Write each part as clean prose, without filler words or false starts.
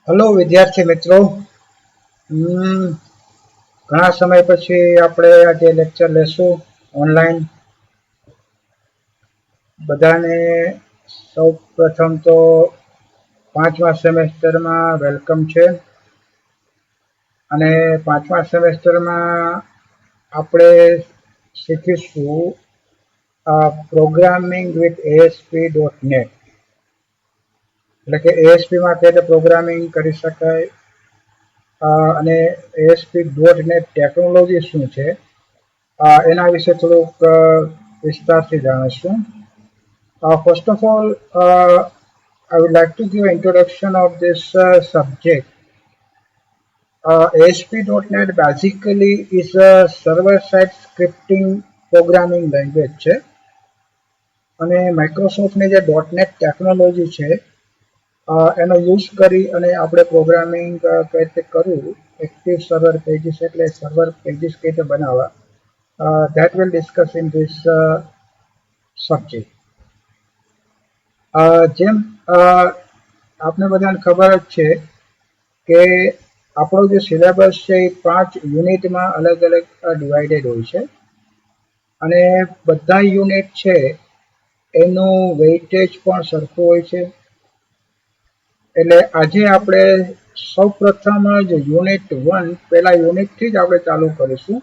Hello विद्यार्थी मित्रों, घणा समय पछी આપણે આજે લેક્ચર લેશું ઓનલાઈન. બધાને સૌ પ્રથમ તો પાંચમા સેમેસ્ટરમાં વેલકમ છે. અને પાંચમા સેમેસ્ટરમાં આપણે શીખીશું પ્રોગ્રામિંગ વિથ ASP.NET. એટલે કે ASP માં કેવી રીતે પ્રોગ્રામિંગ કરી શકાય અને ASP.NET ટેકનોલોજી શું છે એના વિશે થોડુંક વિસ્તારથી જાણીશું. First of all, I would like to give an introduction of this subject. ASP.NET basically is a server-side scripting programming language છે અને માઇક્રોસોફ્ટની જે .NET ટેકનોલોજી છે એનો યુઝ કરી અને આપણે પ્રોગ્રામિંગ કઈ રીતે કરવું, એક્ટિવ સર્વર પેજીસ એટલે સર્વર પેજીસ કઈ રીતે બનાવવા, that will discuss in this subject. જેમ આપને બધાને ખબર જ છે કે આપણો જે સિલેબસ છે એ 5 યુનિટમાં અલગ અલગ ડિવાઇડેડ હોય છે અને બધા યુનિટ છે એનું વેઇટેજ પણ સરખું હોય છે. એટલે આજે આપણે સૌ પ્રથમ જ યુનિટ 1 પહેલા યુનિટથી જ આપણે ચાલુ કરીશું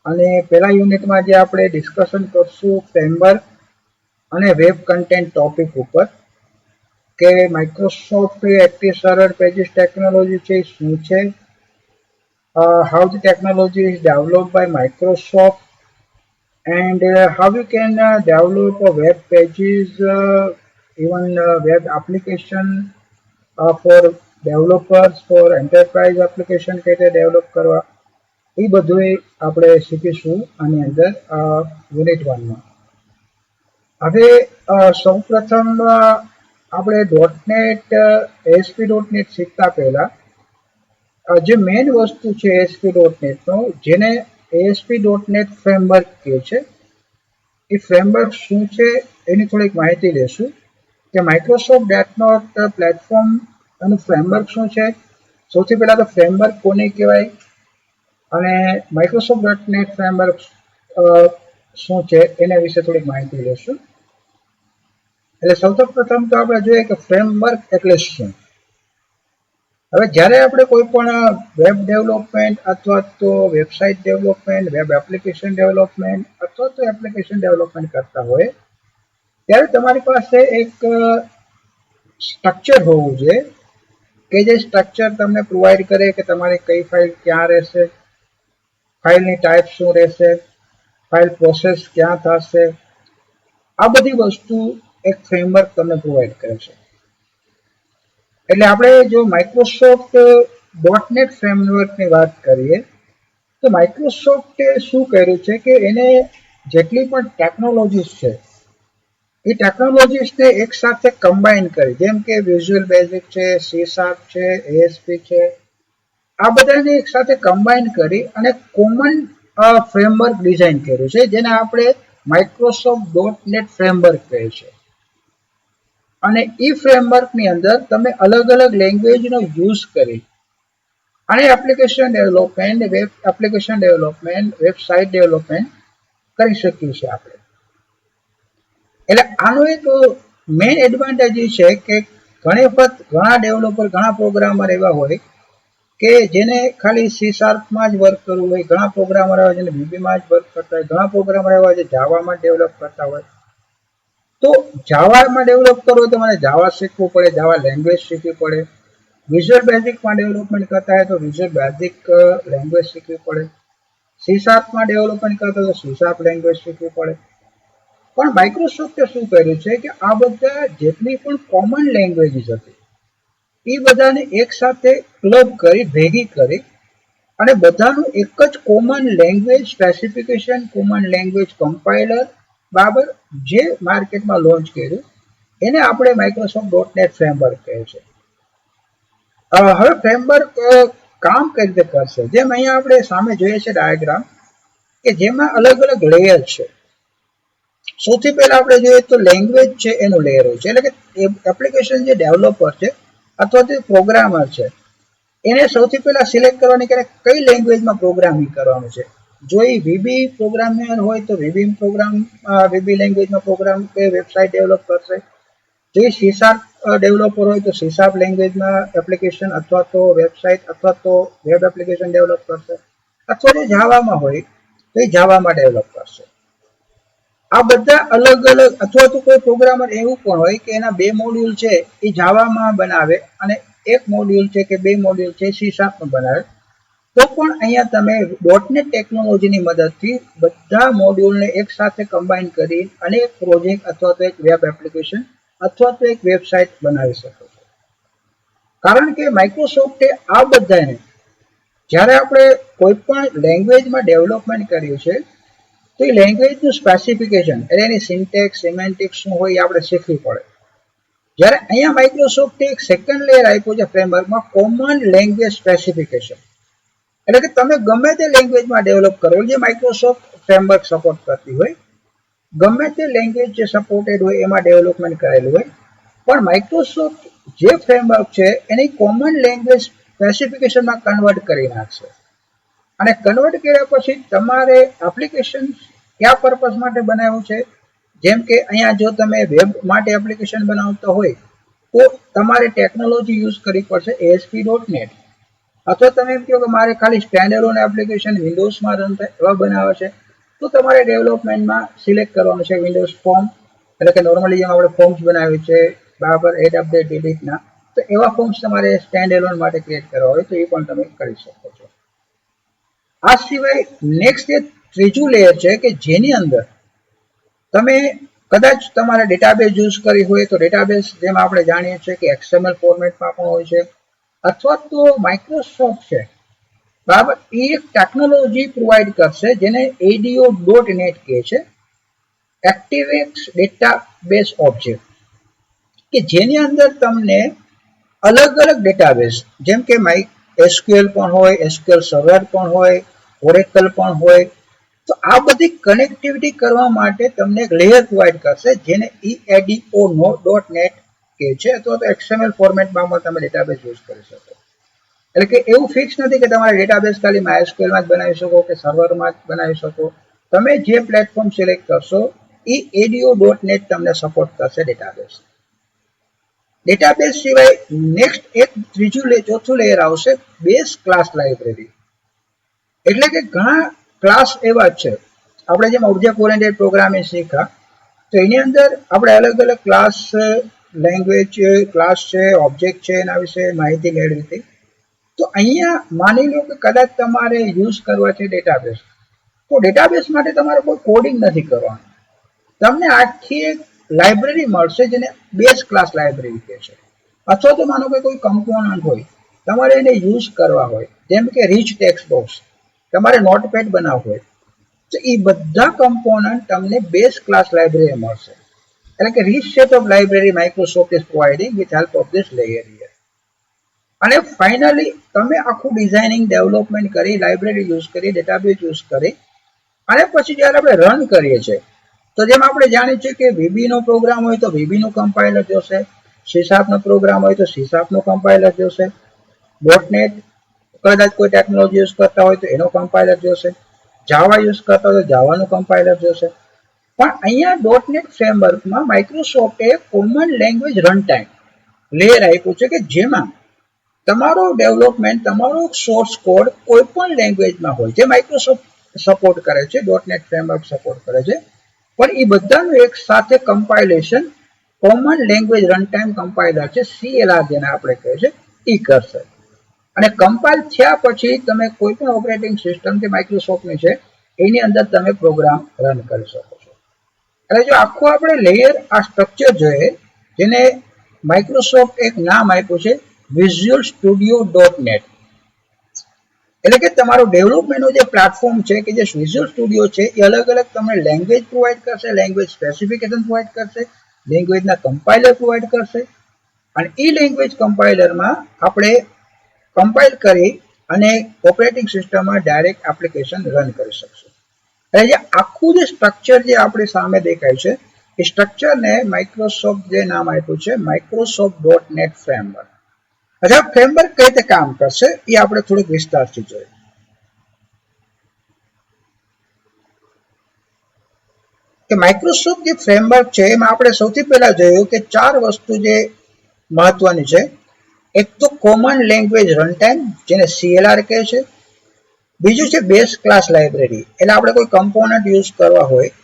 અને પહેલા યુનિટમાં જે આપણે ડિસ્કશન કરશું ફ્રેમવર્ક અને વેબ કન્ટેન્ટ ટોપિક ઉપર કે Microsoft active server pages technology છે શું છે, how the technology is developed by Microsoft, and how you can develop web pages, even web application for developers, for enterprise application કે રીતે develop કરવા, એ બધું આપણે શીખીશું આની અંદર યુનિટ 1માં. હવે સૌપ્રથમ આપણે .NET ASP.NET શીખતા પહેલા જે મેઇન વસ્તુ છે ASP.NET નો, જેને ASP.NET ફ્રેમવર્ક કહે છે, એ ફ્રેમવર્ક શું છે એની થોડીક માહિતી લેશું કે માઇક્રોસોફ્ટ .NET પ્લેટફોર્મ એનું ફ્રેમવર્ક શું છે. સૌથી પહેલા તો ફ્રેમવર્ક કોને કહેવાય અને માઇક્રોસોફ્ટ .NET ફ્રેમવર્ક શું છે એના વિશે થોડીક માહિતી લેશું. એટલે સૌથી પ્રથમ તો આપણે જોઈએ કે ફ્રેમવર્ક એટલે શું. હવે જ્યારે આપણે કોઈ પણ વેબ ડેવલપમેન્ટ અથવા તો website development, web application development અથવા તો એપ્લિકેશન ડેવલપમેન્ટ કરતા હોય ત્યારે તમારી પાસે એક સ્ટ્રક્ચર હોવું જોઈએ કે જે સ્ટ્રક્ચર તમને પ્રોવાઈડ કરે કે તમારી કઈ ફાઇલ ક્યાં રહેશે, ફાઇલની ટાઈપ શું રહેશે, ફાઇલ પ્રોસેસ ક્યાં થશે, આ બધી વસ્તુ એક ફ્રેમવર્ક તમને પ્રોવાઈડ કરે છે. એટલે આપણે જો માઇક્રોસોફ્ટ .NET ફ્રેમવર્કની વાત કરીએ તો માઇક્રોસોફ્ટે શું કર્યું છે કે એને જેટલી પણ ટેકનોલોજીસ છે એ ટેકનોલોજીસને એક સાથે કમ્બાઈન કરી, જેમ કે વિઝ્યુઅલ બેઝિક છે, C# છે, ASP છે, આ બધાને એક સાથે કમ્બાઈન કરી અને કોમન ફ્રેમવર્ક ડિઝાઇન કર્યું છે જેને આપણે માઇક્રોસોફ્ટ .NET ફ્રેમવર્ક કહે છે. અને એ ફ્રેમવર્કની અંદર તમે અલગ અલગ લેંગ્વેજનો યુઝ કરી અને application development, web application development, website development કરી શકીએ છીએ આપણે. એટલે આનો એક મેઇન એડવાન્ટેજ એ છે કે ઘણી વખત ઘણા ડેવલપર, ઘણા પ્રોગ્રામર એવા હોય કે જેને ખાલી C# માં જ વર્ક કરવું હોય, ઘણા પ્રોગ્રામર એવા જેને VB માં જ વર્ક કરતા હોય, ઘણા પ્રોગ્રામર એવા જે જાવામાં ડેવલપ કરતા હોય. તો જાવામાં ડેવલપ કરવું તો મને જાવા શીખવું પડે, જાવા લેંગ્વેજ શીખવી પડે. વિઝ્યુઅલ બેઝિકમાં ડેવલપમેન્ટ કરતા હોય તો વિઝ્યુઅલ બેઝિક લેંગ્વેજ શીખવી પડે. C# માં ડેવલપમેન્ટ કરતા હોય તો C# લેંગ્વેજ શીખવી પડે. પણ માઇક્રોસોફ્ટે શું કર્યું છે કે આ બધા જેટલી પણ કોમન લેંગ્વેજીસ હતી એ બધાને એક સાથે ક્લબ કરી, ભેગી કરી અને બધાનું એક જ common language specification, common language compiler બરાબર જે માર્કેટમાં લોન્ચ કર્યું એને આપણે માઇક્રોસોફ્ટ .NET ફ્રેમવર્ક કહે છે. હવે ફ્રેમવર્ક કામ કઈ રીતે કરશે, જેમ અહીંયા આપણે સામે જોઈએ છે ડાયાગ્રામ કે જેમાં અલગ અલગ લેયર છે. સૌથી પહેલા આપણે જોઈએ તો લેંગ્વેજ છે એનું લેયર હોય છે, એટલે કે એપ્લિકેશન જે ડેવલપર છે અથવા તો પ્રોગ્રામર છે એને સૌથી પહેલા સિલેક્ટ કરવાની કે કઈ લેંગ્વેજમાં પ્રોગ્રામિંગ કરવાનું છે. જો એ વીબી પ્રોગ્રામર હોય તો વીબી લેંગ્વેજમાં પ્રોગ્રામ કે વેબસાઇટ ડેવલપ કરશે. જો એ સી શાર્પ ડેવલપર હોય તો સી શાર્પ લેંગ્વેજમાં એપ્લિકેશન અથવા તો વેબસાઇટ અથવા તો વેબ એપ્લિકેશન ડેવલપ કરશે. અથવા જો જાવામાં હોય તો એ જાવામાં ડેવલપ કરશે. આ બધા અલગ અલગ, અથવા તો કોઈ પ્રોગ્રામર એવું પણ હોય કે એના 2 મોડ્યુલ છે એ જાવામાં બનાવે અને એક મોડ્યુલ છે કે 2 મોડ્યુલ છે સી શાર્પમાં બનાવે, તો પણ અહીંયા તમે .NET ટેકનોલોજીની મદદથી બધા મોડ્યુલને એક સાથે કમ્બાઈન કરી અને એક પ્રોજેક્ટ અથવા તો એક વેબ એપ્લિકેશન અથવા તો એક વેબસાઇટ બનાવી શકો છો. કારણ કે માઇક્રોસોફ્ટે આ બધાને, જ્યારે આપણે કોઈ પણ લેંગ્વેજમાં ડેવલપમેન્ટ કર્યું છે તો એ લેંગ્વેજનું સ્પેસિફિકેશન એટલે એની સિન્ટેક્સ સિમેન્ટિક્સ શું હોય એ આપણે શીખવી પડે. જ્યારે અહીંયા માઇક્રોસોફ્ટે એક સેકન્ડ લેયર આપ્યું છે ફ્રેમવર્કમાં, કોમન લેંગ્વેજ સ્પેસિફિકેશન. એટલે કે તમે ગમે તે લેંગ્વેજમાં ડેવલપ કરો, જે માઇક્રોસોફ્ટ ફ્રેમવર્ક સપોર્ટ કરતી હોય, ગમે તે લેંગ્વેજ જે સપોર્ટેડ હોય એમાં ડેવલપમેન્ટ કરેલું હોય, પણ માઇક્રોસોફ્ટ જે ફ્રેમવર્ક છે એની કોમન લેંગ્વેજ સ્પેસિફિકેશનમાં કન્વર્ટ કરી નાખશે. અને કન્વર્ટ કર્યા પછી તમારે એપ્લિકેશન કયા પર્પઝ માટે બનાવ્યું છે, જેમ કે અહીંયા જો તમે વેબ માટે એપ્લિકેશન બનાવતા હોય તો તમારે ટેકનોલોજી યુઝ કરવી પડશે ASP.NET. અથવા તમે એમ કહો કે મારે ખાલી સ્ટેન્ડ એલોન એપ્લિકેશન વિન્ડોઝમાં રન થાય એવા બનાવે છે, તો તમારે ડેવલપમેન્ટમાં સિલેક્ટ કરવાનું છે વિન્ડોઝ ફોર્મ, એટલે કે નોર્મલી જેમ આપણે ફોર્મ્સ બનાવ્યું છે બરાબર એડ અપડેટ ડિલીટના, તો એવા ફોર્મ્સ તમારે સ્ટેન્ડ એલોન માટે ક્રિએટ કરવા હોય તો એ પણ તમે કરી શકો છો. આ સિવાય નેક્સ્ટ એક ત્રીજું લેયર છે કે જેની અંદર તમે કદાચ તમારે ડેટાબેઝ યુઝ કરી હોય તો ડેટાબેઝ, જેમ આપણે જાણીએ છીએ કે XML ફોર્મેટમાં પણ હોય છે, અથવા તો માઇક્રોસોફ્ટ છે બરાબર, એ એક ટેકનોલોજી પ્રોવાઈડ કરશે જેને ADO.NET કહે છે, એક્ટિવેક્સ ડેટાબેઝ ઓબ્જેક્ટ, કે જેની અંદર તમને અલગ અલગ ડેટાબેઝ જેમ કે SQL પણ હોય, SQL સર્વર પણ હોય, ઓરેકલ પણ હોય, તો આ બધી કનેક્ટિવિટી કરવા માટે તમને એક લેયર પ્રોવાઈડ કરશે જેને EADO.NET કહે છે, અથવા તો XML ફોર્મેટમાં તમે ડેટાબેઝ યુઝ કરી શકો. એટલે કે એવું ફિક્સ નથી કે તમારે ડેટાબેઝ ખાલી MySQL માં જ બનાવી શકો કે સર્વરમાં જ બનાવી શકો. તમે જે પ્લેટફોર્મ સિલેક્ટ કરશો એ ADO.NET તમને સપોર્ટ કરશે ડેટાબેઝ. ડેટાબેઝ સિવાય નેક્સ્ટ એક ચોથું લેયર આવશે બેઝ ક્લાસ લાઇબ્રેરી. એટલે કે ઘણા ક્લાસ એવા છે, આપણે જેમ ઓબ્જેક્ટ ઓરિએન્ટેડ પ્રોગ્રામિંગ શીખ્યા તો એની અંદર આપણે અલગ અલગ ક્લાસ, લેંગ્વેજ ક્લાસ છે, ઓબ્જેક્ટ છે, એના વિશે માહિતી મેળવી હતી. તો અહીંયા માની લો કે કદાચ તમારે યુઝ કરવા છે ડેટાબેઝ, તો ડેટાબેઝ માટે તમારે કોઈ કોડિંગ નથી કરવાનું, તમને આખી એક લાઇબ્રેરી મળશે જેને બેઝ ક્લાસ લાઇબ્રેરી કહે છે. અથવા તો માનો કે કોઈ કમ્પોનન્ટ હોય તમારે એને યુઝ કરવા હોય, જેમ કે રીચ ટેક્સ્ટ બોક્સ, તમારે નોટપેડ બનાવવું હોય, તો એ બધા કમ્પોનન્ટ તમને બેઝ ક્લાસ લાઇબ્રેરી મળશે. એટલે કે rich set of library Microsoft is providing with help of this layer here. અને ફાઇનલી તમે આખું ડિઝાઇનિંગ ડેવલપમેન્ટ કરી, લાઇબ્રેરી યુઝ કરી, ડેટાબેઝ યુઝ કરી અને પછી જ્યારે આપણે રન કરીએ છીએ તો જેમ આપણે જાણીએ છીએ કે વીબીનો પ્રોગ્રામ હોય તો વીબીનું કમ્પાઇલર જોશે, સી શાર્પનો પ્રોગ્રામ હોય તો સી શાર્પનું કમ્પાઇલર જોશે, .NET કદાચ કોઈ ટેકનોલોજી યુઝ કરતા હોય તો એનો કમ્પાઇલર જોશે, જાવા યુઝ કરતા હોય તો જાવાનું કમ્પાઇલર જોશે. પણ અહીંયા .NET ફ્રેમવર્કમાં માઇક્રોસોફ્ટે common language runtime layer આપ્યું છે કે જેમાં તમારો ડેવલપમેન્ટ, તમારો સોર્સ કોડ કોઈ પણ લેંગ્વેજમાં હોય, જે માઇક્રોસોફ્ટ સપોર્ટ કરે છે, .NET ફ્રેમવર્ક સપોર્ટ કરે છે, પણ એ બધાનું એક સાથે compilation common language run time compiler છે, CLR જેને આપણે કહે છે, એ કરશે. અને કમ્પાઇલ થયા પછી તમે કોઈ પણ ઓપરેટિંગ સિસ્ટમ જે માઇક્રોસોફ્ટની છે એની અંદર તમે પ્રોગ્રામ રન કરી શકો છો. એટલે જો આખું આપણે લેયર, આ સ્ટ્રક્ચર જોઈએ, જેને માઇક્રોસોફ્ટ એક નામ આપ્યું છે વિઝ્યુઅલ સ્ટુડિયો.NET. એટલે કે તમારો ડેવલપમેન્ટનો જે પ્લેટફોર્મ છે કે જે વિઝ્યુઅલ સ્ટુડિયો છે એ અલગ અલગ તમને લેંગ્વેજ પ્રોવાઈડ કરશે, લેંગ્વેજ સ્પેસિફિકેશન પ્રોવાઈડ કરશે, લેંગ્વેજના કમ્પાઇલર પ્રોવાઈડ કરશે, અને એ લેંગ્વેજ કમ્પાઇલરમાં આપણે કમ્પાઇલ કરી અને ઓપરેટિંગ સિસ્ટમમાં ડાયરેક્ટ એપ્લિકેશન રન કરી શકશું. એટલે જે આખું જે સ્ટ્રક્ચર જે આપણી સામે દેખાય છે એ સ્ટ્રક્ચરને માઇક્રોસોફ્ટ જે નામ આપ્યું છે માઇક્રોસોફ્ટ .NET ફ્રેમવર્ક. अच्छा, फ्रेमवर्क कई રીતે કામ કરશે એ આપણે થોડુંક વિસ્તારથી જોઈએ. કે માઇક્રોસોફ્ટ જે ફ્રેમવર્ક છે એમાં આપણે સૌથી પહેલા જોયું કે 4 વસ્તુ જે મહત્વની છે. એક તો કોમન લેંગ્વેજ રન ટાઈમ, જેને CLR કહે છે. બીજું છે બેઝ ક્લાસ લાઇબ્રેરી, એટલે આપણે કોઈ કમ્પોનન્ટ યુઝ કરવા હોય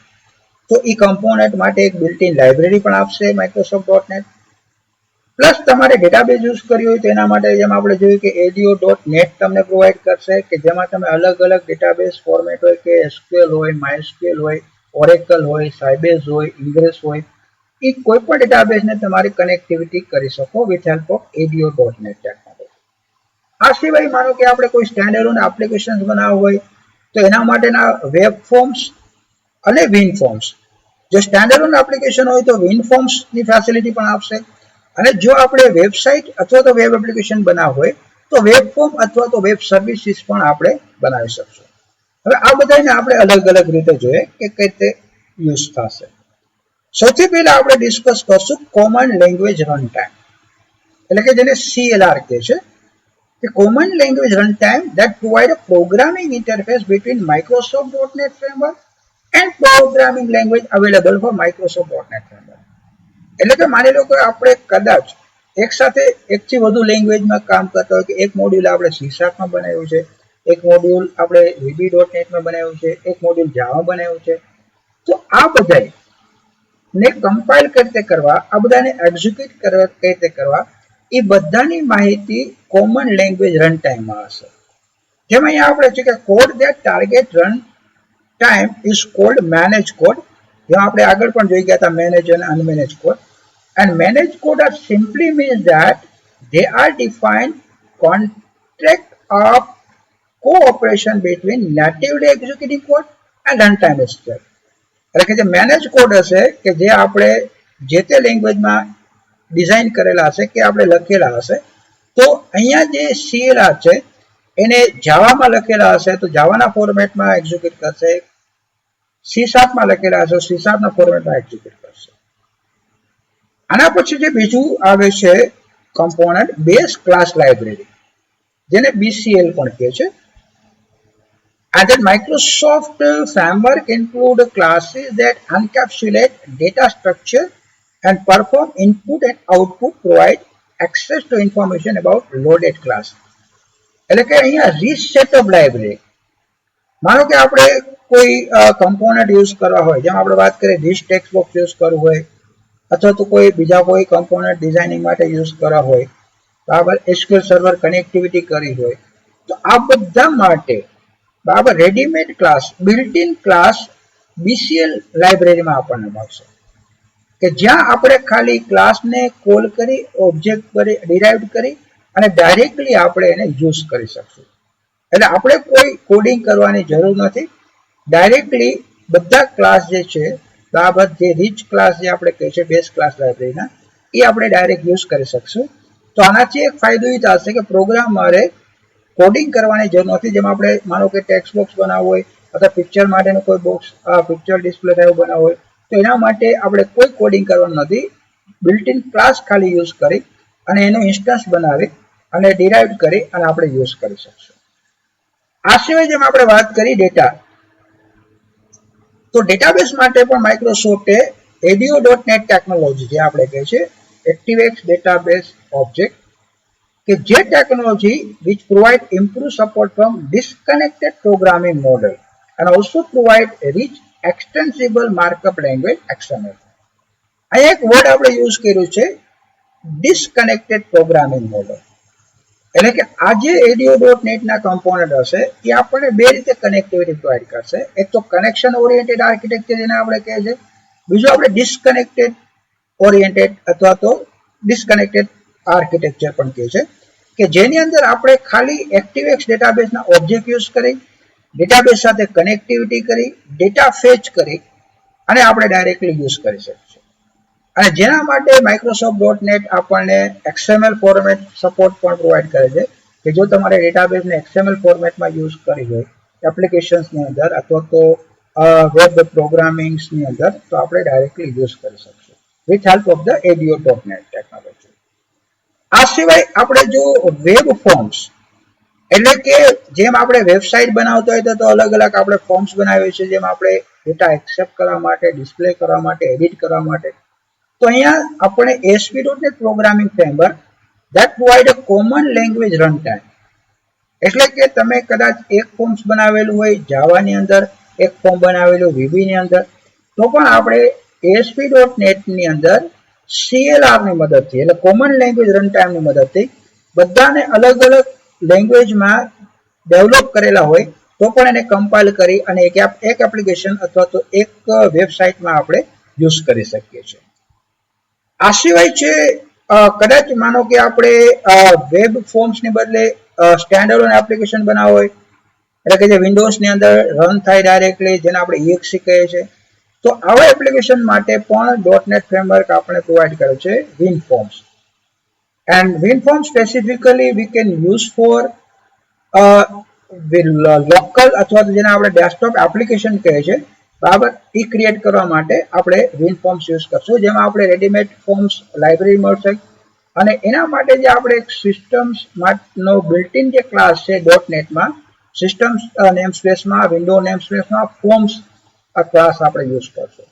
તો એ કમ્પોનન્ટ માટે એક બિલ્ટ-ઇન લાઇબ્રેરી પણ આપશે માઇક્રોસોફ્ટ.net. પ્લસ તમારે ડેટાબેઝ યુઝ કરવી હોય તો એના માટે જેમ આપણે જોયું કે ADO.net તમને પ્રોવાઈડ કરશે કે જેમાં તમે અલગ અલગ ડેટાબેઝ ફોર્મેટ હોય કે SQL હોય, MySQL હોય, Oracle હોય, Sybase હોય, Ingress હોય, એ કોઈ પણ ડેટાબેઝને તમારી કનેક્ટિવિટી કરી શકો with help of ADO.net technology. આ સિવાય માનો કે આપણે કોઈ સ્ટેન્ડર્ડ એપ્લિકેશન બનાવવા હોય તો એના માટેના વેબ ફોર્મ્સ અને વિન ફોર્મ્સ. જો સ્ટેન્ડર્ડ એપ્લિકેશન હોય તો વિન ફોર્મ્સની ફેસિલિટી પણ આપશે, અને જો આપણે વેબસાઇટ અથવા તો વેબ એપ્લિકેશન બનાવવું હોય તો વેબ ફોર્મ અથવા તો વેબ સર્વિસીસ પણ આપણે બનાવી શકશું. હવે આ બધાને આપણે અલગ અલગ રીતે જોઈએ કે કઈ રીતે યુઝ થશે. સૌથી પહેલા આપણે ડિસ્કસ કરશું કોમન લેંગ્વેજ રન ટાઈમ, એટલે કે જેને CLR કહે છે. The common language runtime that provide a programming interface between Microsoft.NET Framework and programming language available for Microsoft.NET Framework. એટલે કે માની લો કે આપણે કદાચ એક સાથે એકથી વધુ લેંગ્વેજમાં કામ કરતા હોય કે એક મોડ્યુલ આપણે C# માં બનાવ્યું છે, એક મોડ્યુલ આપણે VB.NET માં બનાવ્યું છે, એક મોડ્યુલ જાવા બનાવ્યું છે, તો આ બધાને કમ્પાઇલ કઈ રીતે કરવા, આ બધાને એક્ઝિક્યુટ કરવા કઈ રીતે કરવા, એ બધાની માહિતી કોમન લેંગ્વેજ રન ટાઈમમાં હશે. જેમ અહીંયા આપણે છે કે code that target runtime is called manage code. જેમ આપણે આગળ પણ જોઈ ગયા હતા મેનેજ અને unmanage code. And manage code are simply means that they are defined contract of cooperation between natively executing code and runtime itself. એટલે કે જે મેનેજ કોડ હશે કે જે આપણે જે તે લેંગ્વેજમાં ડિઝાઇન કરેલા હશે કે આપણે લખેલા હશે, તો અહીંયા જે CLR છે એને જાવામાં લખેલા હશે તો જાવાના ફોર્મેટમાં એક્ઝિક્યુટ કરશે, C# માં લખેલા હશે C# ના ફોર્મેટમાં એક્ઝિક્યુટ કરશે. આના પછી જે બીજું આવે છે કમ્પોનન્ટ બેઝ ક્લાસ લાઇબ્રેરી, જેને BCL પણ કહે છે. And then Microsoft framework include classes that encapsulate data structure and perform input and output, provide access to information about loaded class. એટલે કે અહીંયા રીચ સેટઅપ લાઇબ્રેરી, માનો કે આપણે કોઈ કમ્પોનન્ટ યુઝ કરવા હોય, જેમ આપણે વાત કરીએ રીચ ટેક્સ્ટ બોક્સ યુઝ કરવું હોય અથવા તો કોઈ બીજા કોઈ કમ્પોનન્ટ ડિઝાઇનિંગ માટે યુઝ કરવા હોય, બરાબર, SQL સર્વર કનેક્ટિવિટી કરી હોય, તો આ બધા માટે બરાબર readymade class, built in class BCL લાઇબ્રેરીમાં આપણને મળશે કે જ્યાં આપણે ખાલી ક્લાસને કોલ કરી ઓબ્જેક્ટ કરી ડિરાઇવ કરી અને ડાયરેક્ટલી આપણે એને યુઝ કરી શકશું. એટલે આપણે કોઈ કોડિંગ કરવાની જરૂર નથી, ડાયરેક્ટલી બધા ક્લાસ જે છે બરાબર, જે રીચ ક્લાસ જે આપણે કહે છે બેઝ ક્લાસ લાઇબ્રેરીના, એ આપણે ડાયરેક્ટ યુઝ કરી શકશું. તો આનાથી એક ફાયદો એ થશે કે પ્રોગ્રામરે કોડિંગ કરવાની જરૂર નથી. જેમાં આપણે માનો કે ટેક્સ્ટ બોક્સ બનાવવું હોય અથવા પિક્ચર માટેનું કોઈ બોક્સ પિક્ચર ડિસ્પ્લે થયું બનાવવું હોય તો એના માટે આપણે કોઈ કોડિંગ કરવાનું નથી, બિલ્ટ-ઇન ક્લાસ ખાલી યુઝ કરી અને એનું ઇન્સ્ટન્સ બનાવી અને ડિરાઇવ કરી અને આપણે યુઝ કરી શકશું. આ સિવાય જેમ આપણે વાત કરી ડેટા, તો ડેટાબેઝ માટે પણ માઇક્રોસોફ્ટે ADO.NET ટેકનોલોજી જે આપણે કહે છે ActiveX Database Object, કે જે technology which provide improved support from disconnected programming model and also provide rich extensible markup language XML. અહીંયા એક વર્ડ આપણે યુઝ કર્યું છે ડિસ્કનેક્ટેડ પ્રોગ્રામિંગ મોડલ. એટલે કે આ જે ADO.NET ના કમ્પોનન્ટ હશે એ આપણને બે રીતે કનેક્ટિવિટી પ્રોવાઈડ કરશે. એક તો કનેક્શન ઓરિએન્ટેડ આર્કિટેક્ચર જેને આપણે કહે છે, બીજું આપણે ડિસ્કનેક્ટેડ ઓરિએન્ટેડ અથવા તો ડિસ્કનેક્ટેડ આર્કિટેક્ચર પણ કહે છે, કે જેની અંદર આપણે ખાલી ActiveX ડેટાબેઝના ઓબ્જેક્ટ યુઝ કરી ડેટાબેઝ સાથે કનેક્ટિવિટી કરી ડેટા ફેચ કરી અને આપણે ડાયરેક્ટલી યુઝ કરી શકીશું. અને જેના માટે માઇક્રોસોફ્ટ.NET આપણને XML ફોર્મેટ સપોર્ટ પણ પ્રોવાઈડ કરે છે કે જો તમારે ડેટાબેઝને XML ફોર્મેટમાં યુઝ કરી હોય એપ્લિકેશન્સની અંદર અથવા તો વેબ પ્રોગ્રામિંગ્સની અંદર, તો આપણે ડાયરેક્ટલી યુઝ કરી શકીશું with help of the ADO.NET technology. આ સિવાય આપણે જો વેબ ફોર્મ્સ એટલે કે જેમ આપણે વેબસાઇટ બનાવતો હોય તો અલગ અલગ આપણે ફોર્મ્સ બનાવીએ છીએ, જેમ આપણે ડેટા એક્સેપ્ટ કરવા માટે, ડિસ્પ્લે કરવા માટે, એડિટ કરવા માટે. તો અહીંયા આપણે ASP.NET programming framework that provide a common language runtime. એટલે કે તમે કદાચ એક ફોર્મ્સ બનાવેલું હોય જાવાની અંદર, એક ફોર્મ બનાવેલું VB ની અંદર, તો પણ આપણે ASP.NET ની અંદર CLR ની મદદથી એટલે કોમન લેંગ્વેજ રન ટાઈમ ની મદદથી બધાને અલગ અલગ લેંગ્વેજમાં ડેવલપ કરેલા હોય તો પણ એને કમ્પાઇલ કરી અને એક એપ્લિકેશન અથવા તો એક વેબસાઇટમાં આપણે યુઝ કરી શકીએ છીએ. આ સિવાય છે કદાચ માનો કે આપણે વેબ ફોર્મ્સ ની બદલે સ્ટેન્ડઅલોન એપ્લિકેશન બનાવવો હોય, એટલે કે જે વિન્ડોઝ ની અંદર રન થાય ડાયરેક્ટલી, જેને આપણે exe કહીએ છીએ, તો આવા એપ્લિકેશન માટે પણ .NET ફ્રેમવર્ક આપણે પ્રોવાઈડ કરે છે WinForms. And WinForms specifically we can use for local અથવા તો જેને આપણે ડેસ્કટોપ એપ્લિકેશન કહે છે બરાબર, એ ક્રિએટ કરવા માટે આપણે WinForms યુઝ કરશું, જેમાં આપણે રેડીમેડ ફોર્મ્સ લાઇબ્રેરી મળશે અને એના માટે જે આપણે એક સિસ્ટમ્સ નો બિલ્ટ-ઇન જે ક્લાસ છે .NET માં, સિસ્ટમ્સ નેમસ્પેસમાં, વિન્ડો નેમસ્પેસમાં ફોર્મ્સ આ ક્લાસ આપણે યુઝ કરશું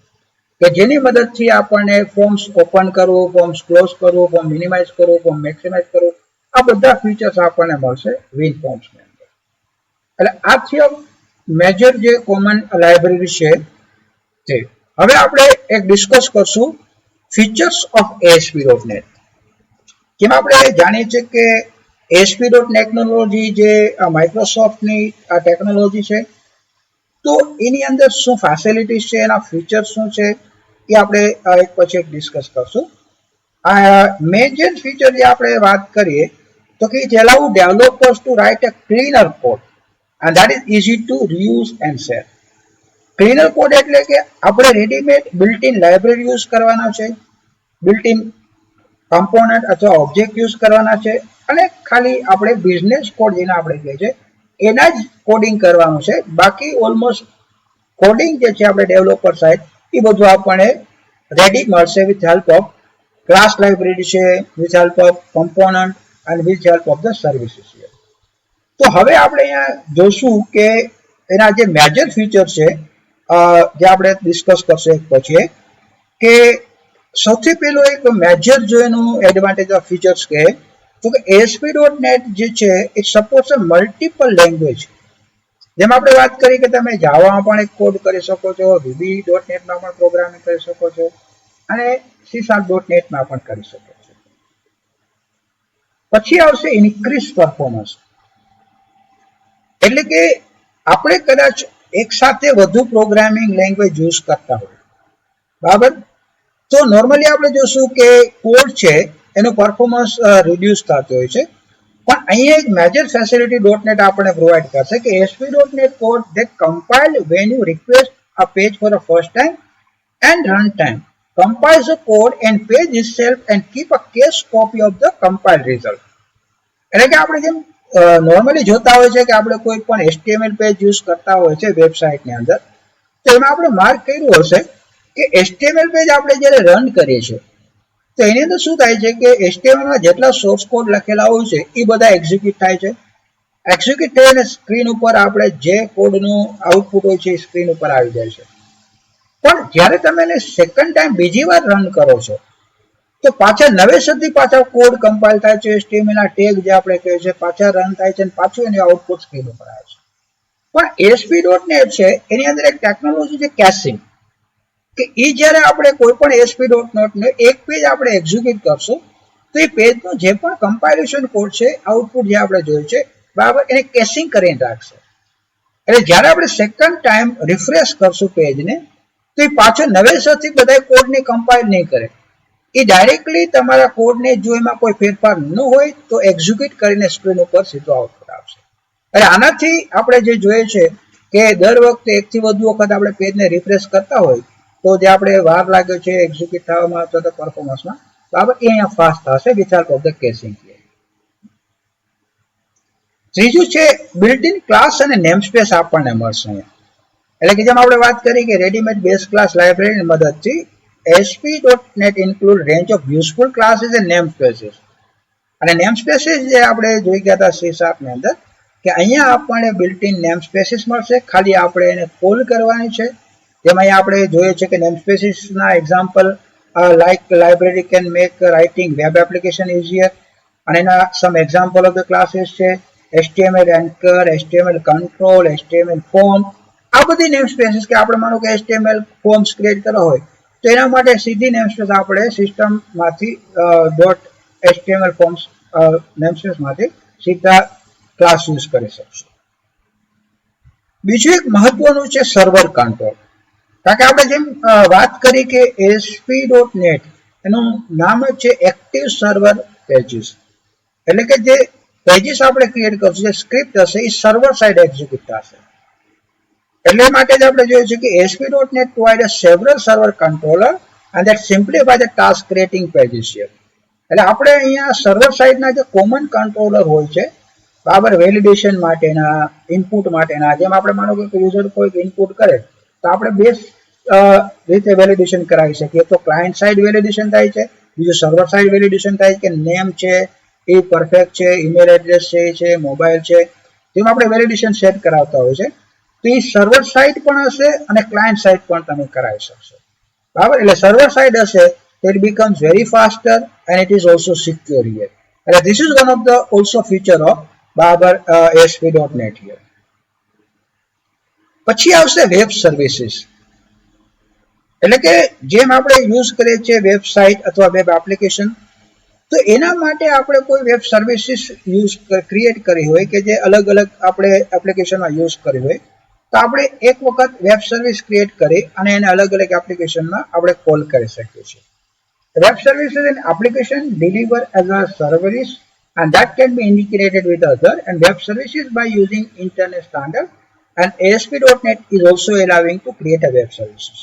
કે જેની મદદથી આપણને ફોર્મ્સ ઓપન કરવું, ફોર્મ્સ ક્લોઝ કરવું, ફોર્મ મિનિમાઇઝ કરવું, ફોર્મ મેક્સિમાઇઝ કરવું, આ બધા ફીચર્સ આપણને મળશે WinForms ની અંદર. એટલે આ છે મેજર જે કોમન લાઇબ્રેરી છે તે. હવે આપણે એક ડિસ્કસ કરશું ફીચર્સ ઓફ ASP.NET. જેમ આપણે જાણીએ છીએ કે ASP.NET ટેકનોલોજી જે માઇક્રોસોફ્ટની આ ટેકનોલોજી છે, તો એની અંદર શું ફેસિલિટીઝ છે, એના ફીચર્સ શું છે, એ આપણે એક પછી એક ડિસ્કસ કરશું. આ મેજર ફીચર જે આપણે વાત કરીએ તો કે it allow developers to write a cleaner code and that is easy to reuse and share. Cleaner code એટલે કે આપણે રેડીમેડ બિલ્ટ-ઇન લાઇબ્રેરી યુઝ કરવાના છે, બિલ્ટ-ઇન કમ્પોનન્ટ અથવા ઓબ્જેક્ટ યુઝ કરવાના છે અને ખાલી આપણે બિઝનેસ કોડ જેને આપણે કહીએ છીએ એના જ કોડિંગ કરવાનું છે. બાકી ઓલમોસ્ટ કોડિંગ જે છે આપણે ડેવલપર સાઇડ એ બધું આપણને રેડી મળશે with help of class library છે, વિથ હેલ્પ ઓફ કમ્પોનન્ટ અને with help of the services છે. તો હવે આપણે અહીંયા જોશું કે એના જે મેજર ફીચર છે જે આપણે ડિસ્કસ કરશું એક પછી કે સૌથી પહેલું એક મેજર જો એનું એડવાન્ટેજ ઓફ ફીચર્સ કહે તો કે ASP.NET જે છે it supports a multiple language. જેમ આપણે વાત કરી કે તમે જાવામાં પણ એક કોડ કરી શકો છો, VB.NET માં પણ પ્રોગ્રામિંગ કરી શકો છો અને C#.NET માં પણ કરી શકો છો. પછી આવશે ઇન્ક્રીઝ પરફોર્મન્સ. એટલે કે આપણે કદાચ એક સાથે વધુ પ્રોગ્રામિંગ લેંગ્વેજ યુઝ કરતા હોય બરાબર, તો નોર્મલી આપણે જોશું કે કોડ છે એનું પરફોર્મન્સ રિડ્યુસ થતું હોય છે, પણ અહીંયા એક મેજર ફેસિલિટી .NET આપણે પ્રોવાઈડ કરશે કે ASP.NET code that compile when you request a page for the first time and runtime compiles the code and page itself and keep a cache copy of the compiled result. એટલે કે આપણે જેમ normally જોતા હોય છે કે આપણે કોઈ પણ HTML પેજ યુઝ કરતા હોય છે વેબસાઇટની અંદર, તો એમાં આપણે માર્ક કર્યું હશે કે HTML પેજ આપણે જ્યારે રન કરીએ છીએ તો એની અંદર શું થાય છે કે HTML માં જેટલા સોર્સ કોડ લખેલા હોય છે એ બધા એક્ઝિક્યુટ થાય છે. એક્ઝિક્યુટ થઈને સ્ક્રીન ઉપર આપણે જે કોડનું આઉટપુટ હોય છે એ સ્ક્રીન ઉપર આવી જાય છે. પણ જ્યારે તમે એને સેકન્ડ ટાઈમ બીજી વાર રન કરો છો તો પાછા નવેસરથી પાછા કોડ કમ્પાઇલ થાય છે, HTML ના ટેગ જે આપણે કહીએ છીએ પાછા રન થાય છે અને પાછું એનું આઉટપુટ સ્ક્રીન ઉપર આવે છે. પણ ASP.NET છે એની અંદર એક ટેકનોલોજી છે કેશિંગ, કે એ જ્યારે આપણે કોઈ પણ ASP.NET ને એક પેજ આપણે એક્ઝિક્યુટ કરશું તો એ પેજનું જે પણ કમ્પાઇલેશન કોડ છે, આઉટપુટ જે આપણે જોયું છે બરાબર, એને કેશિંગ કરીને રાખશે. એટલે જ્યારે આપણે સેકન્ડ ટાઈમ રિફ્રેશ કરશું પેજને તો એ પાછો નવેસરથી બધા કોડને કમ્પાઇલ નહીં કરે, એ ડાયરેક્ટલી તમારા કોડને જો એમાં કોઈ ફેરફાર ન હોય તો એક્ઝિક્યુટ કરીને સ્ક્રીન ઉપર સીધો આઉટપુટ આવશે. એટલે આનાથી આપણે જે જોઈએ છે કે દર વખતે એકથી વધુ વખત આપણે પેજને રિફ્રેશ કરતા હોય તો જે આપણે વાર લાગે છે એક્ઝિક્યુટ થવામાં અથવા તો પરફોર્મન્સમાં બરાબર, એ અહીંયા ફાસ્ટ થશે વિથ હેલ્પ ઓફ ધ કેશિંગ. ત્રીજું છે બિલ્ટ-ઇન ક્લાસ અને નેમસ્પેસ આપણને મળશે અહીંયા. એટલે કે જેમ આપણે વાત કરી કે રેડીમેડ બેઝ ક્લાસ લાઇબ્રેરીની મદદથી ASP.NET include range of useful classes and namespaces. અને નેમ સ્પેસીસ જે આપણે જોઈ ગયા હતા C# ની અંદર કે અહીંયા આપણને બિલ્ટ ઇન નેમ સ્પેસીસ મળશે, ખાલી આપણે એને કોલ કરવાની છે. જેમાં આપણે જોઈએ છે કે નેમ સ્પેસીસના example like library can make writing web application easier, અને એના some example of the classes છે HTML anchor, HTML control, HTML form. આ બધી નેમ સ્પેસીસ કે આપણે માનો કે HTML ફોર્મ્સ ક્રિએટ કરવા હોય તો એના માટે સીધી નેમ સ્પેસ આપણે સિસ્ટમમાંથી .html ફોર્મ્સ નેમ સ્પેસમાંથી સીધા ક્લાસ યુઝ કરી શકશું. બીજું એક મહત્વનું છે સર્વર કંટ્રોલ. કારણ કે આપણે જેમ વાત કરી કે ASP.NET એનું નામ જ છે એક્ટિવ સર્વર પેજીસ, એટલે કે જે પેજીસ આપણે ક્રિએટ કરશું, જે સ્ક્રિપ્ટ હશે એ સર્વર સાઇડ એક્ઝિક્યુટ થશે. એટલે માટે જ આપણે જોયું છે કે ASP.NET provides several server controller and that simplify the task creating pages here. એટલે આપણે અહીંયા સર્વર સાઇડના જે કોમન કંટ્રોલર હોય છે બરાબર, વેલિડેશન માટેના, ઇનપુટ માટેના, જેમ આપણે માનો કે યુઝર કોઈ ઇનપુટ કરે તો આપણે બે રીતે વેલિડેશન કરાવી શકીએ. તો ક્લાયન્ટ સાઇડ વેલિડેશન થાય છે, બીજું સર્વર સાઇડ વેલિડેશન થાય કે નેમ છે એ પરફેક્ટ છે, ઈમેલ એડ્રેસ છે, મોબાઈલ છે, જેમ આપણે વેલિડેશન સેટ કરાવતા હોય છે. તો એ સર્વર સાઇડ પણ હશે અને ક્લાયન્ટ સાઇડ પણ તમે કરાવી શકશો બરાબર. એટલે સર્વર સાઇડ હશે it becomes very faster and it is also secure here. And this is one of the also feature of ASP.NET here. પછી આવશે વેબ સર્વિસીસ. એટલે કે જેમ આપણે યુઝ કરીએ છીએ વેબસાઇટ અથવા વેબ એપ્લિકેશન, તો એના માટે આપણે કોઈ વેબ સર્વિસીસ યુઝ ક્રિએટ કરી હોય કે જે અલગ અલગ આપણે એપ્લિકેશનમાં યુઝ કરી હોય, તો આપણે એક વખત વેબ સર્વિસ ક્રિએટ કરી અને એને અલગ અલગ એપ્લિકેશનમાં આપણે કોલ કરી શકીએ છીએ. Web services and application deliver as a service and that can be integrated with other and web services by using internet standard, and ASP.NET is also allowing to create a web services.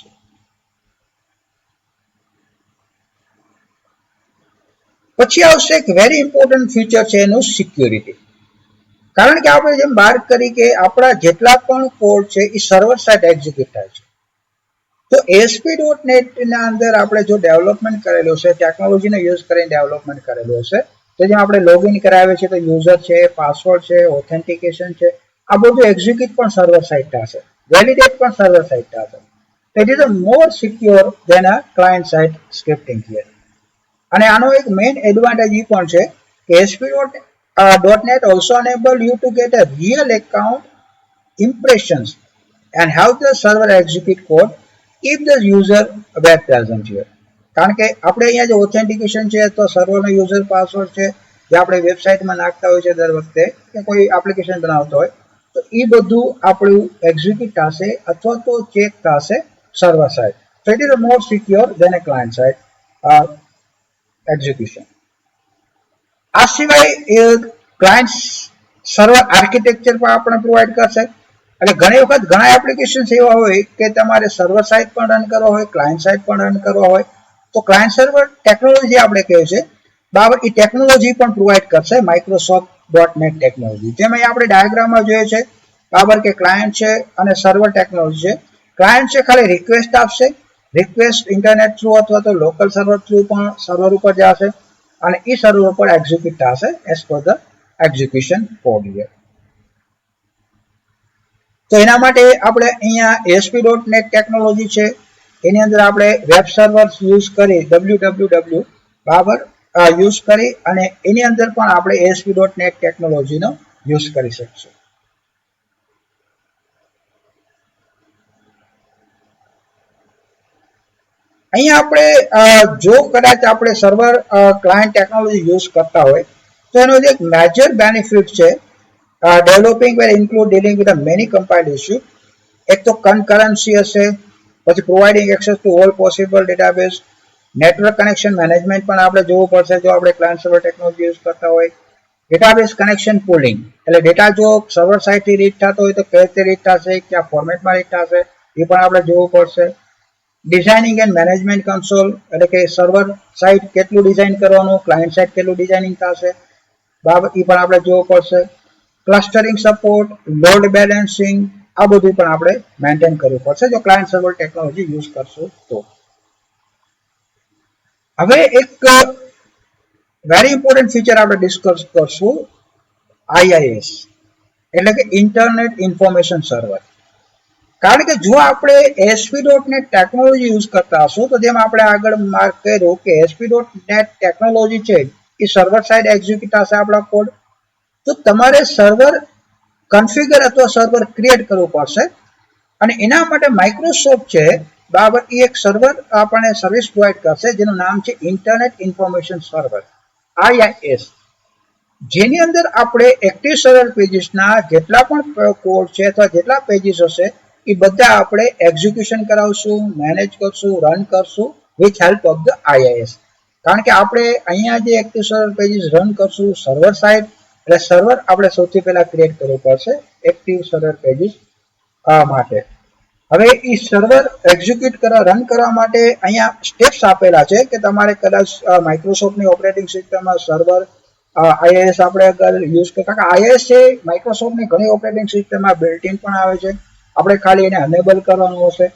પછી આવશે એક very important feature છે એનું security. કારણ કે આપણે જેમ વાત કરી કે આપણા જેટલા પણ કોડ છે એ સર્વર સાઇડ એક્ઝિક્યુટ થાય છે. તો ASP.NET ના અંદર આપણે જો ડેવલપમેન્ટ કરેલું છે, ટેકનોલોજીનો યુઝ કરીને ડેવલપમેન્ટ કરેલું હશે, તો જેમ આપણે લોગિન કરાવે છે તો યુઝર છે, પાસવર્ડ છે, ઓથેન્ટિકેશન છે, આ બધું એક્ઝિક્યુટ પણ સર્વર સાઇડ થશે, વેલિડેટ પણ સર્વર સાઇડ થશે. It is a more secure than a client side scripting here. અને આનો એક મેઇન એડવાન્ટેજ એ પણ છે કે ASP.NET also enable you to get a real account impressions and have the server execute code if the user web present here. કારણ કે આપણે અહીંયા જે ઓથેન્ટિકેશન છે તો સર્વરનો યુઝર પાસવર્ડ છે જે આપણે વેબસાઇટમાં નાખતા હોય છે દર વખતે કે કોઈ એપ્લિકેશન બનાવતો હોય, તો એ બધું આપણું એક્ઝિક્યુટ થશે અથવા તો ચેક થશે server side. So it is a more secure than a client side execution. આ સિવાય ક્લાયન્ટ સર્વર આર્કિટેક્ચર પણ આપણે પ્રોવાઈડ કરશે. એટલે ઘણી વખત ઘણા એપ્લિકેશન એવા હોય કે તમારે સર્વર સાઇડ પણ રન કરવો હોય, ક્લાયન્ટ સાઇડ પણ રન કરવો હોય, તો ક્લાયન્ટ સર્વર ટેકનોલોજી આપણે કહે છે બરાબર, એ ટેકનોલોજી પણ પ્રોવાઈડ કરશે માઇક્રોસોફ્ટ.NET ટેકનોલોજી. જેમ અહીં આપણે ડાયાગ્રામમાં જોઈએ છે બરાબર કે ક્લાયન્ટ છે અને સર્વર ટેકનોલોજી છે. ક્લાયન્ટ છે ખાલી રિક્વેસ્ટ આપશે, રિક્વેસ્ટ ઇન્ટરનેટ થ્રુ અથવા તો લોકલ સર્વર થ્રુ પણ સર્વર ઉપર જશે અને એ સર્વર ઉપર એક્ઝિક્યુટ થશે as per the execution code here. તો એના માટે આપણે અહીંયા ASP.NET ટેકનોલોજી છે એની અંદર આપણે વેબ સર્વર્સ યુઝ કરી www બરાબર યુઝ કરી અને એની અંદર પણ આપણે ASP.NET ટેકનોલોજીનો યુઝ કરી શકીશું. અહીંયા આપણે જો કદાચ આપણે સર્વર ક્લાયન્ટ ટેકનોલોજી યુઝ કરતા હોય તો એનો એક મેજર બેનિફિટ છે developing will include dealing with a many compiled issue. એક તો concurrency હશે, પછી providing access to all possible database, network connection management પણ આપણે જોવું પડશે જો આપણે client server technology યુઝ કરતા હોય, database connection pooling એટલે ડેટા જો સર્વર સાઇડ થી રીડ થતો હોય તો કઈ રીતે રીડ થશે, કયા ફોર્મેટમાં રીડ થશે એ પણ આપણે જોવું પડશે. ડિઝાઇનિંગ એન્ડ મેનેજમેન્ટ કન્સોલ એટલે કે સર્વર સાઇડ કેટલું ડિઝાઇન કરવાનું, ક્લાયન્ટ સાઇડ કેટલું ડિઝાઇનિંગ થશે બરાબર, એ પણ આપણે જોવું પડશે. ક્લસ્ટરિંગ સપોર્ટ, લોડ બેલેન્સિંગ, આ બધું પણ આપણે મેન્ટેન કરવું પડશે જો ક્લાયન્ટ સર્વર ટેકનોલોજી યુઝ કરશું તો. હવે એક વેરી ઇમ્પોર્ટન્ટ ફીચર આપણે ડિસ્કસ કરશું IIS એટલે કે ઇન્ટરનેટ ઇન્ફોર્મેશન સર્વર. કારણ કે જો આપણે ASP.NET ટેકનોલોજી યુઝ કરતા હશું તો જેમ આપણે આગળ માર્ક કર્યું કે ASP.NET ટેકનોલોજી છે એ સર્વર સાઇડ એક્ઝિક્યુટ થશે આપણા કોડ, તો તમારે સર્વર કન્ફિગર અથવા સર્વર ક્રિએટ કરવું પડશે અને એના માટે માઇક્રોસોફ્ટ છે બરાબર એ એક સર્વર આપણને સર્વિસ પ્રોવાઈડ કરશે જેનું નામ છે ઇન્ટરનેટ ઇન્ફોર્મેશન સર્વર IIS, જેની અંદર આપણે એક્ટિવ સર્વર પેજીસના જેટલા પણ કોડ છે અથવા જેટલા પેજીસ હશે એ બધા આપણે એક્ઝિક્યુશન કરાવશું, મેનેજ કરશું, રન કરશું with help of the IIS. કારણ કે આપણે અહીંયા જે એક્ટિવ સર્વર પેજીસ રન કરશું સર્વર સાઇડ એટલે સર્વર આપણે સૌથી પહેલા ક્રિએટ કરવું પડશે એક્ટિવ સર્વર પેજીસ માટે. હવે એ સર્વર એક્ઝિક્યુટ કરવા રન કરવા માટે અહીંયા સ્ટેપ્સ આપેલા છે કે તમારે કદાચ માઇક્રોસોફ્ટની ઓપરેટિંગ સિસ્ટમમાં સર્વર IIS આપણે અગર યુઝ કરતા કે IIS છે માઇક્રોસોફ્ટની ઘણી ઓપરેટિંગ સિસ્ટમમાં બિલ્ટ ઇન પણ આવે છે, આપણે ખાલી એને અનેબલ કરવાનું હશે.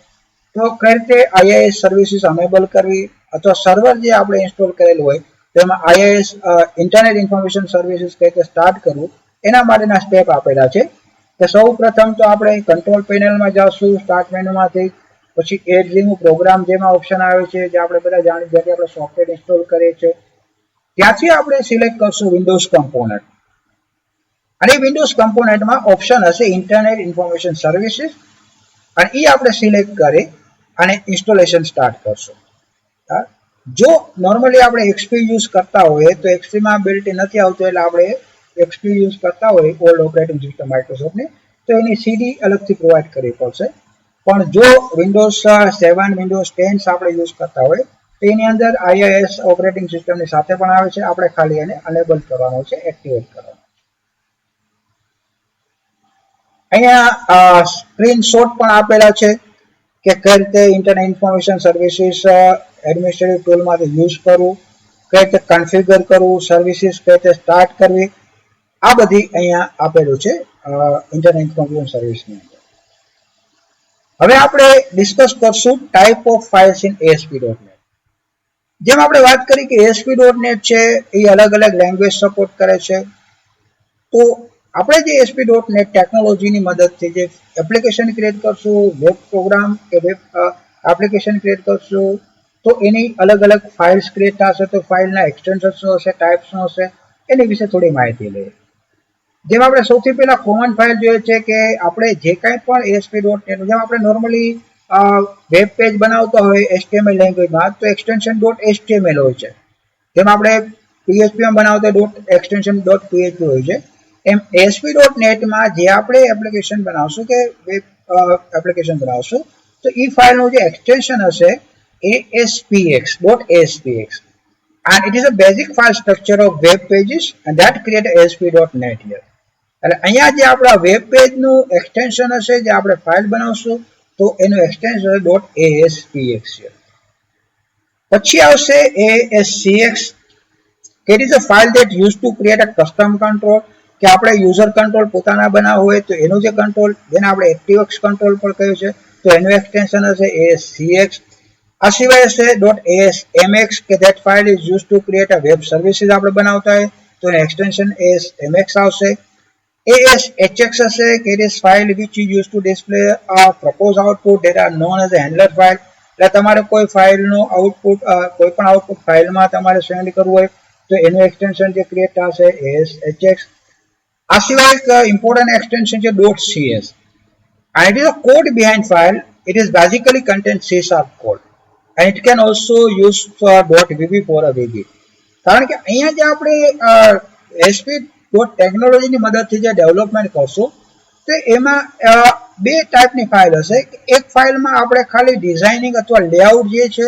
તો કઈ રીતે IIS સર્વિસીસ અનેબલ કરવી અથવા સર્વર જે આપણે ઇન્સ્ટોલ કરેલું હોય તેમાં IIS ઇન્ટરનેટ ઇન્ફોર્મેશન સર્વિસીસ કઈ રીતે સ્ટાર્ટ કરવું એના માટેના સ્ટેપ આપેલા છે. તો સૌ પ્રથમ તો આપણે કંટ્રોલ પેનલમાં જઈશું સ્ટાર્ટ મેનુમાંથી, પછી એડ રિમૂવ પ્રોગ્રામ જેમાં ઓપ્શન આવે છે જે આપણે બધા જાણીએ જ્યારે આપણે સોફ્ટવેર ઇન્સ્ટોલ કરીએ છીએ ત્યાંથી આપણે સિલેક્ટ કરશું વિન્ડોઝ કમ્પોનન્ટ અને વિન્ડોઝ કમ્પોનન્ટમાં ઓપ્શન હશે ઇન્ટરનેટ ઇન્ફોર્મેશન સર્વિસીસ અને એ આપણે સિલેક્ટ કરી અને ઇન્સ્ટોલેશન સ્ટાર્ટ કરશું. જો નોર્મલી આપણે એક્સપી યુઝ કરતા હોઈએ તો એક્સપીમાં બિલ્ટ નથી આવતું એટલે આપણે એક્સપી યુઝ કરતા હોય ઓલ્ડ ઓપરેટિંગ સિસ્ટમ માઇક્રોસોફ્ટની તો એની સીડી અલગથી પ્રોવાઈડ કરવી પડશે. પણ જો વિન્ડોઝ 7 વિન્ડોઝ 10 આપણે યુઝ કરતા હોય તો એની અંદર IIS ઓપરેટિંગ સિસ્ટમની સાથે પણ આવે છે, આપણે ખાલી એને અનેબલ કરવાનો છે, એક્ટિવેટ કરવાનો. અહીંયા સ્ક્રીનશોટ પણ આપેલા છે કે કઈ રીતે ઇન્ટરનેટ ઇન્ફોર્મેશન સર્વિસીસ એડમિનિસ્ટ્રેટિવ ટૂલમાંથી યુઝ કરવું, કઈ રીતે કન્ફિગર કરવું, સર્વિસીસ કઈ રીતે સ્ટાર્ટ કરવી, આ બધી અહીંયા આપેલું છે ઇન્ટરનેટ ઇન્ફોર્મેશન સર્વિસની અંદર. હવે આપણે ડિસ્કસ કરશું type of files in ASP.NET. જેમ આપણે વાત કરી કે ASP.NET છે એ અલગ અલગ લેંગ્વેજ સપોર્ટ કરે છે, તો આપણે જે ASP.NET ટેકનોલોજીની મદદથી જે એપ્લિકેશન ક્રિએટ કરશું, વેબ પ્રોગ્રામ કે વેબ એપ્લિકેશન ક્રિએટ કરશું તો એની અલગ અલગ ફાઇલ્સ ક્રિએટ થશે, તો ફાઇલના એક્સટેન્શન શું હશે, ટાઈપ શું હશે એની વિશે થોડી માહિતી લઈએ. જેમ આપણે સૌથી પહેલા કોમન ફાઇલ જોઈએ છે કે આપણે જે કાંઈ પણ ASP.NET જેમ આપણે નોર્મલી વેબ પેજ બનાવતા હોય HTML લેંગ્વેજમાં તો એક્સટેન્શન .html હોય છે, જેમ આપણે PHPમાં બનાવતા એક્સટેન્શન .php હોય છે, એમ ASP.NETમાં જે આપણે એપ્લિકેશન બનાવશું કે વેબ એપ્લિકેશન બનાવશું તો એ ફાઇલનું જે એક્સટેન્શન હશે ASPX and it is a basic file structure of web pages and that create ASP.NET here. એટલે અહીંયા જે આપણા વેબ પેજનું એક્સટેન્શન હશે જે આપણે ફાઇલ બનાવશું તો એનું એક્સટેન્શન ASPX છે. પછી આવશે ASCX કે it is a file that used to create a custom control કે આપણે યુઝર કંટ્રોલ પોતાના બનાવવો હોય તો એનું જે કંટ્રોલ જેને આપણે ActiveX કંટ્રોલ પણ કહ્યું છે તો એનું એક્સટેન્શન હશે ASCX. આ સિવાય હશે .ASMX કે that file is used to create a web services આપણે બનાવતા હોય તો એનું એક્સટેન્શન ASMX આવશે. ASHX હશે કે it is file which is used to display a proposed output that are known as a handler file. એટલે તમારે કોઈ ફાઇલનું આઉટપુટ કોઈ પણ આઉટપુટ ફાઇલમાં તમારે સેન્ડ કરવું હોય તો એનું એક્સટેન્શન જે ક્રિએટ થશે ASHX. આ સિવાય એક ઇમ્પોર્ટન્ટ એક્સટેન્શન છે .CS and it is a code behind file. It is basically contains C# code and it can also use for .VB for a VB. કારણ કે અહીંયા જે આપણે ASP ટેકનોલોજીની મદદથી જે ડેવલપમેન્ટ કરશું તો એમાં બે ટાઈપની ફાઇલ હશે. એક ફાઇલમાં આપણે ખાલી ડિઝાઇનિંગ અથવા લેઆઉટ જે છે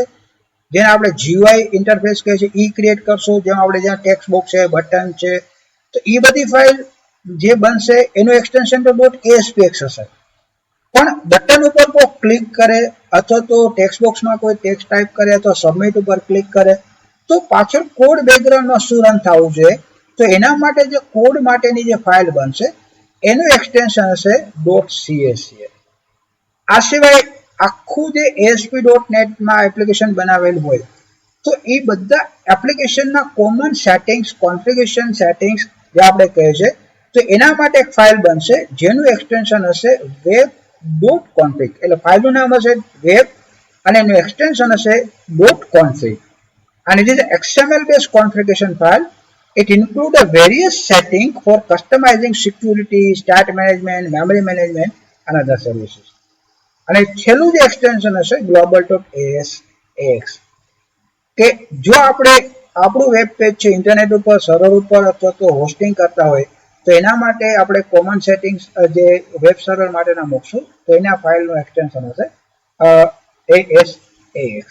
જેને આપણે GUI ઇન્ટરફેસ કહે છે એ ક્રિએટ કરશું, જેમ આપણે જ્યાં ટેક્સ્ટ બોક્સ છે, બટન છે, તો એ બધી ફાઇલ જે બનશે એનું એક્સટેન્શન તો .ASPX હશે. પણ બટન ઉપર કોઈ ક્લિક કરે અથવા તો ટેક્સ્ટ બોક્સમાં કોઈ ટેક્સ્ટ ટાઈપ કરે અથવા સબમિટ ઉપર ક્લિક કરે તો પાછળ કોડ બેકગ્રાઉન્ડમાં શું રન થવું જોઈએ તો એના માટે જે કોડ માટેની જે ફાઇલ બનશે એનું એક્સટેન્શન હશે .CS. આ સિવાય આખું જે ASP.NETમાં એપ્લિકેશન બનાવેલું હોય તો તો એ બધા એપ્લિકેશનના કોમન સેટિંગ્સ, કોન્ફિગરેશન સેટિંગ્સ જે આપણે કહે છે, તો એના માટે એક ફાઇલ બનશે જેનું એક્સટેન્શન હશે web.config. એટલે ફાઇલનું નામ હશે વેબ અને એનું એક્સટેન્શન હશે .config. And it is an XML based configuration file. It includes a various settings for customizing security, state management, memory management and other services. અને છેલ્લું જે એક્સટેન્શન હશે global.asax કે જો આપણે આપણું વેબ પેજ છે ઇન્ટરનેટ ઉપર, સર્વર ઉપર અથવા તો હોસ્ટિંગ કરતા હોય તો એના માટે આપણે કોમન સેટિંગ્સ જે વેબ સર્વર માટેના મૂકશું તો એના ફાઇલનું એક્સટેન્શન હશે ASAX.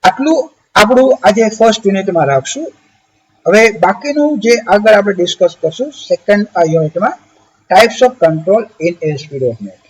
આટલું આપણું આજે ફર્સ્ટ યુનિટમાં રાખશું. હવે બાકીનું જે આગળ આપણે ડિસ્કસ કરશું સેકન્ડ યુનિટમાં types of control in ASP.NET.